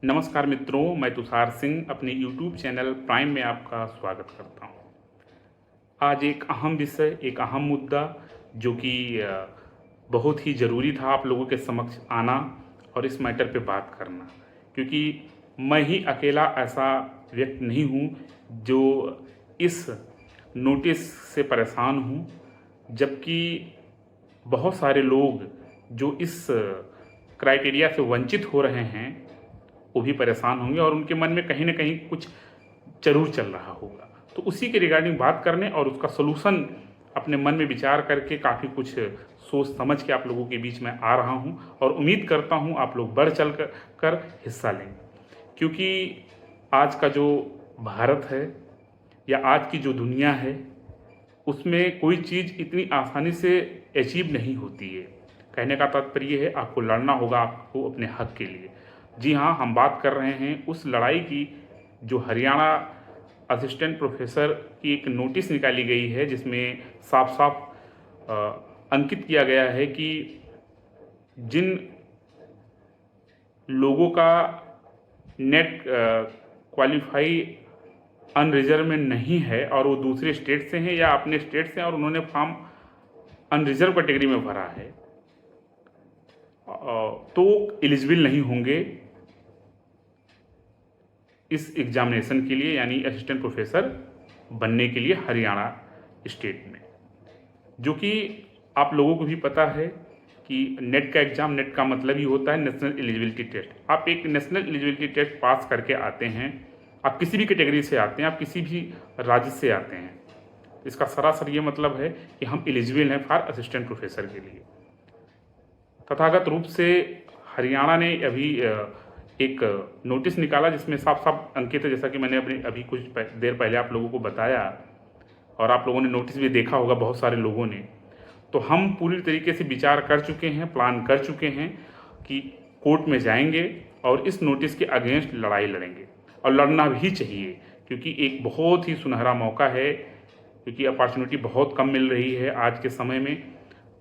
नमस्कार मित्रों, मैं तुषार सिंह अपने YouTube चैनल प्राइम में आपका स्वागत करता हूं। आज एक अहम विषय, एक अहम मुद्दा जो कि बहुत ही ज़रूरी था आप लोगों के समक्ष आना और इस मैटर पे बात करना, क्योंकि मैं ही अकेला ऐसा व्यक्ति नहीं हूं जो इस नोटिस से परेशान हूं, जबकि बहुत सारे लोग जो इस क्राइटेरिया से वंचित हो रहे हैं वो भी परेशान होंगे और उनके मन में कहीं ना कहीं कुछ जरूर चल रहा होगा। तो उसी के रिगार्डिंग बात करने और उसका सोल्यूशन अपने मन में विचार करके काफ़ी कुछ सोच समझ के आप लोगों के बीच में आ रहा हूं और उम्मीद करता हूं आप लोग बढ़ चढ़ कर हिस्सा लेंगे, क्योंकि आज का जो भारत है या आज की जो दुनिया है उसमें कोई चीज़ इतनी आसानी से अचीव नहीं होती है। कहने का तात्पर्य है आपको लड़ना होगा, आपको अपने हक के लिए। जी हाँ, हम बात कर रहे हैं उस लड़ाई की जो हरियाणा असिस्टेंट प्रोफेसर की एक नोटिस निकाली गई है, जिसमें साफ साफ अंकित किया गया है कि जिन लोगों का नेट क्वालिफाई अनरिजर्व में नहीं है और वो दूसरे स्टेट से हैं या अपने स्टेट से हैं और उन्होंने फॉर्म अनरिजर्व कैटेगरी में भरा है, तो एलिजिबल नहीं होंगे इस एग्जामिनेशन के लिए, यानी असिस्टेंट प्रोफेसर बनने के लिए हरियाणा स्टेट में। जो कि आप लोगों को भी पता है कि नेट का एग्ज़ाम, नेट का मतलब ही होता है नेशनल एलिजिबिलिटी टेस्ट। आप एक नेशनल एलिजिबिलिटी टेस्ट पास करके आते हैं, आप किसी भी कैटेगरी से आते हैं, आप किसी भी राज्य से आते हैं, इसका सरासर ये मतलब है कि हम एलिजिबल हैं फॉर असिस्टेंट प्रोफेसर के लिए। तथागत रूप से हरियाणा ने अभी एक नोटिस निकाला जिसमें साफ साफ अंकित है, जैसा कि मैंने अभी कुछ देर पहले आप लोगों को बताया और आप लोगों ने नोटिस भी देखा होगा बहुत सारे लोगों ने। तो हम पूरी तरीके से विचार कर चुके हैं, प्लान कर चुके हैं कि कोर्ट में जाएंगे और इस नोटिस के अगेंस्ट लड़ाई लड़ेंगे और लड़ना भी चाहिए, क्योंकि एक बहुत ही सुनहरा मौका है, क्योंकि अपॉर्चुनिटी बहुत कम मिल रही है आज के समय में।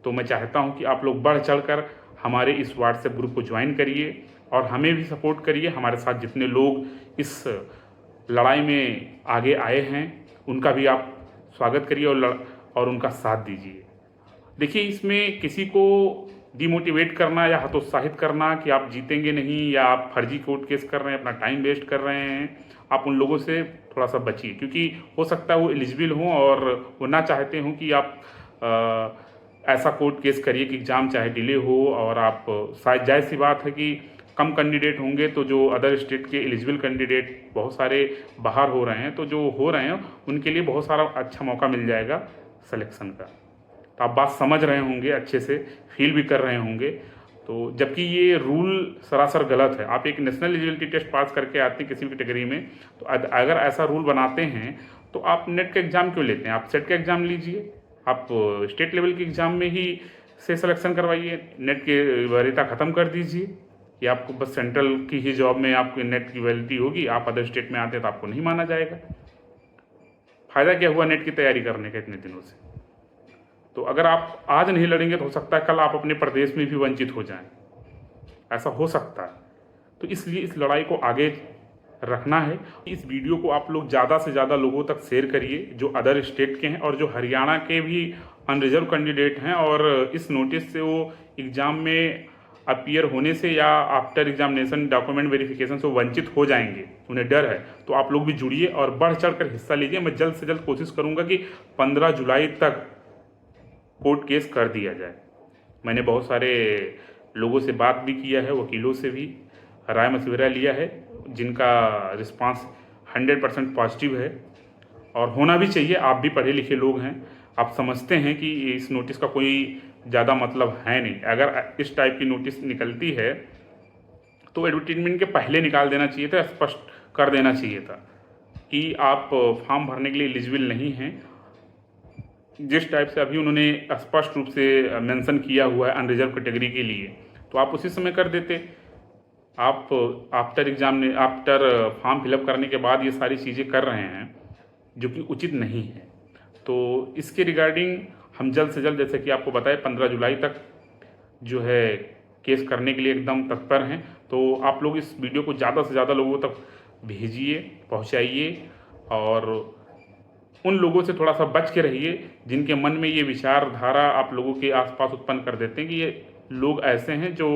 तो मैं चाहता हूं कि आप लोग बढ़ चढ़कर हमारे इस व्हाट्सएप ग्रुप को ज्वाइन करिए और हमें भी सपोर्ट करिए। हमारे साथ जितने लोग इस लड़ाई में आगे आए हैं उनका भी आप स्वागत करिए और उनका साथ दीजिए। देखिए, इसमें किसी को डिमोटिवेट करना या हतोत्साहित करना कि आप जीतेंगे नहीं या आप फर्जी कोर्ट केस कर रहे हैं, अपना टाइम वेस्ट कर रहे हैं, आप उन लोगों से थोड़ा सा बचिए, क्योंकि हो सकता है वो एलिजिबल हों और वो ना चाहते हों कि आप ऐसा कोर्ट केस करिए कि एग्ज़ाम चाहे डिले हो। और आप शायद जायज़ सी बात है कि कम कैंडिडेट होंगे तो जो अदर स्टेट के एलिजिबल कैंडिडेट बहुत सारे बाहर हो रहे हैं, तो जो हो रहे हैं उनके लिए बहुत सारा अच्छा मौका मिल जाएगा सिलेक्शन का। तो आप बात समझ रहे होंगे, अच्छे से फील भी कर रहे होंगे। तो जबकि ये रूल सरासर गलत है। आप एक नेशनल एलिजिबिलिटी टेस्ट पास करके आते हैं किसी भी कैटेगरी में, तो अगर ऐसा रूल बनाते हैं तो आप नेट का एग्ज़ाम क्यों लेते हैं? आप सेट का एग्ज़ाम लीजिए, आप स्टेट लेवल के एग्ज़ाम में ही से सिलेक्शन करवाइए, नेट की वैलिडिटी ख़त्म कर दीजिए कि आपको बस सेंट्रल की ही जॉब में आपकी नेट की वैलिडिटी होगी, आप अदर स्टेट में आते हैं तो आपको नहीं माना जाएगा। फ़ायदा क्या हुआ नेट की तैयारी करने का इतने दिनों से? तो अगर आप आज नहीं लड़ेंगे तो हो सकता है कल आप अपने प्रदेश में भी वंचित हो जाएं, ऐसा हो सकता है। तो इसलिए इस लड़ाई को आगे रखना है। इस वीडियो को आप लोग ज़्यादा से ज़्यादा लोगों तक शेयर करिए जो अदर स्टेट के हैं और जो हरियाणा के भी अनरिजर्व कैंडिडेट हैं और इस नोटिस से वो एग्ज़ाम में अपीयर होने से या आफ्टर एग्जामिनेशन डॉक्यूमेंट वेरिफिकेशन से वंचित हो जाएंगे, उन्हें डर है। तो आप लोग भी जुड़िए और बढ़ चढ़ कर हिस्सा लीजिए। मैं जल्द से जल्द कोशिश करूँगा कि 15 जुलाई तक कोर्ट केस कर दिया जाए। मैंने बहुत सारे लोगों से बात भी किया है, वकीलों से भी राय मशविरा लिया है, जिनका रिस्पांस 100% पॉजिटिव है और होना भी चाहिए। आप भी पढ़े लिखे लोग हैं, आप समझते हैं कि इस नोटिस का कोई ज़्यादा मतलब है नहीं। अगर इस टाइप की नोटिस निकलती है तो एडवर्टीजमेंट के पहले निकाल देना चाहिए था, स्पष्ट कर देना चाहिए था कि आप फॉर्म भरने के लिए एलिजिबल नहीं हैं। जिस टाइप से अभी उन्होंने स्पष्ट रूप से मेंशन किया हुआ है अनरिजर्व कैटेगरी के लिए, तो आप उसी समय कर देते। आप आफ्टर फॉर्म फिलअप करने के बाद ये सारी चीज़ें कर रहे हैं जो कि उचित नहीं है। तो इसके रिगार्डिंग हम जल्द से जल्द, जैसे कि आपको बताया, 15 जुलाई तक जो है केस करने के लिए एकदम तत्पर हैं। तो तो आप लोग इस वीडियो को ज़्यादा से ज़्यादा लोगों तक भेजिए, पहुँचाइए और उन लोगों से थोड़ा सा बच के रहिए जिनके मन में ये विचारधारा आप लोगों के आसपास उत्पन्न कर देते हैं कि ये लोग ऐसे हैं जो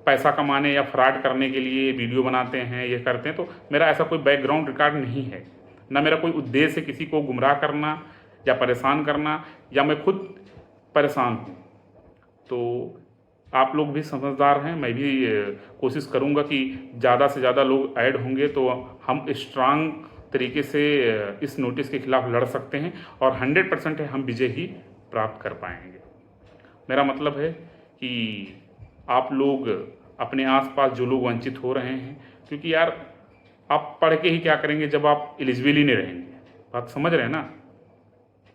पैसा कमाने या फ्रॉड करने के लिए वीडियो बनाते हैं, ये करते हैं। तो मेरा ऐसा कोई बैकग्राउंड रिकॉर्ड नहीं है, ना मेरा कोई उद्देश्य है किसी को गुमराह करना या परेशान करना, या मैं खुद परेशान हूँ। तो आप लोग भी समझदार हैं, मैं भी कोशिश करूँगा कि ज़्यादा से ज़्यादा लोग ऐड होंगे तो हम स्ट्रांग तरीके से इस नोटिस के खिलाफ लड़ सकते हैं और 100% है हम विजय ही प्राप्त कर पाएंगे। मेरा मतलब है कि आप लोग अपने आसपास जो लोग वंचित हो रहे हैं, क्योंकि यार आप पढ़ के ही क्या करेंगे जब आप एलिजिबल ही नहीं रहेंगे, बात समझ रहे हैं ना।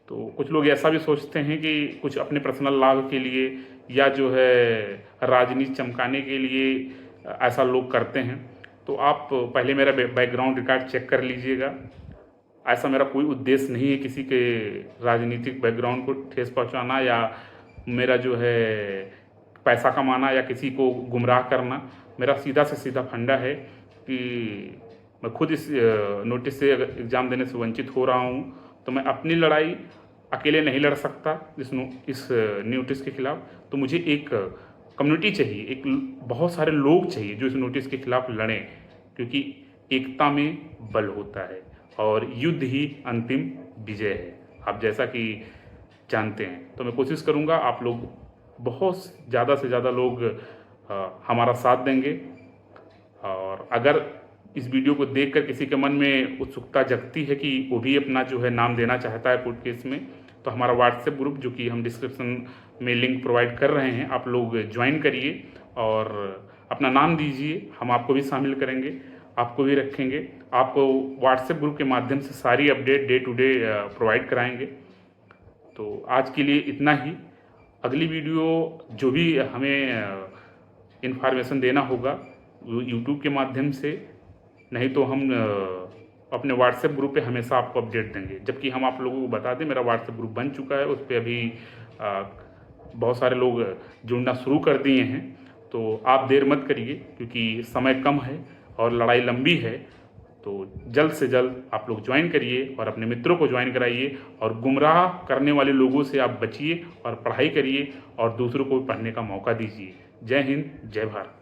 तो कुछ लोग ऐसा भी सोचते हैं कि कुछ अपने पर्सनल लाभ के लिए या जो है राजनीति चमकाने के लिए ऐसा लोग करते हैं। तो आप पहले मेरा बैकग्राउंड रिकॉर्ड चेक कर लीजिएगा। ऐसा मेरा कोई उद्देश्य नहीं है किसी के राजनीतिक बैकग्राउंड को ठेस पहुंचाना या मेरा जो है पैसा कमाना या किसी को गुमराह करना। मेरा सीधा से सीधा फंडा है कि मैं खुद इस नोटिस से अगर एग्ज़ाम देने से वंचित हो रहा हूँ तो मैं अपनी लड़ाई अकेले नहीं लड़ सकता इस नोटिस के खिलाफ। तो मुझे एक कम्युनिटी चाहिए, एक बहुत सारे लोग चाहिए जो इस नोटिस के खिलाफ लड़ें, क्योंकि एकता में बल होता है और युद्ध ही अंतिम विजय है, आप जैसा कि जानते हैं। तो मैं कोशिश करूँगा आप लोग बहुत ज़्यादा से ज़्यादा लोग हमारा साथ देंगे। और अगर इस वीडियो को देखकर किसी के मन में उत्सुकता जगती है कि वो भी अपना जो है नाम देना चाहता है कोर्ट केस में, तो हमारा व्हाट्सएप ग्रुप जो कि हम डिस्क्रिप्शन में लिंक प्रोवाइड कर रहे हैं, आप लोग ज्वाइन करिए और अपना नाम दीजिए, हम आपको भी शामिल करेंगे, आपको भी रखेंगे, आपको व्हाट्सएप ग्रुप के माध्यम से सारी update day to day provide कराएंगे। तो आज के लिए इतना ही। अगली वीडियो जो भी हमें इन्फॉर्मेशन देना होगा यूट्यूब के माध्यम से, नहीं तो हम अपने व्हाट्सएप ग्रुप पे हमेशा आपको अपडेट देंगे। जबकि हम आप लोगों को बता दें मेरा व्हाट्सएप ग्रुप बन चुका है, उस पर अभी बहुत सारे लोग जुड़ना शुरू कर दिए हैं। तो आप देर मत करिए क्योंकि समय कम है और लड़ाई लंबी है। तो जल्द से जल्द आप लोग ज्वाइन करिए और अपने मित्रों को ज्वाइन कराइए और गुमराह करने वाले लोगों से आप बचिए और पढ़ाई करिए और दूसरों को पढ़ने का मौका दीजिए। जय हिंद, जय भारत।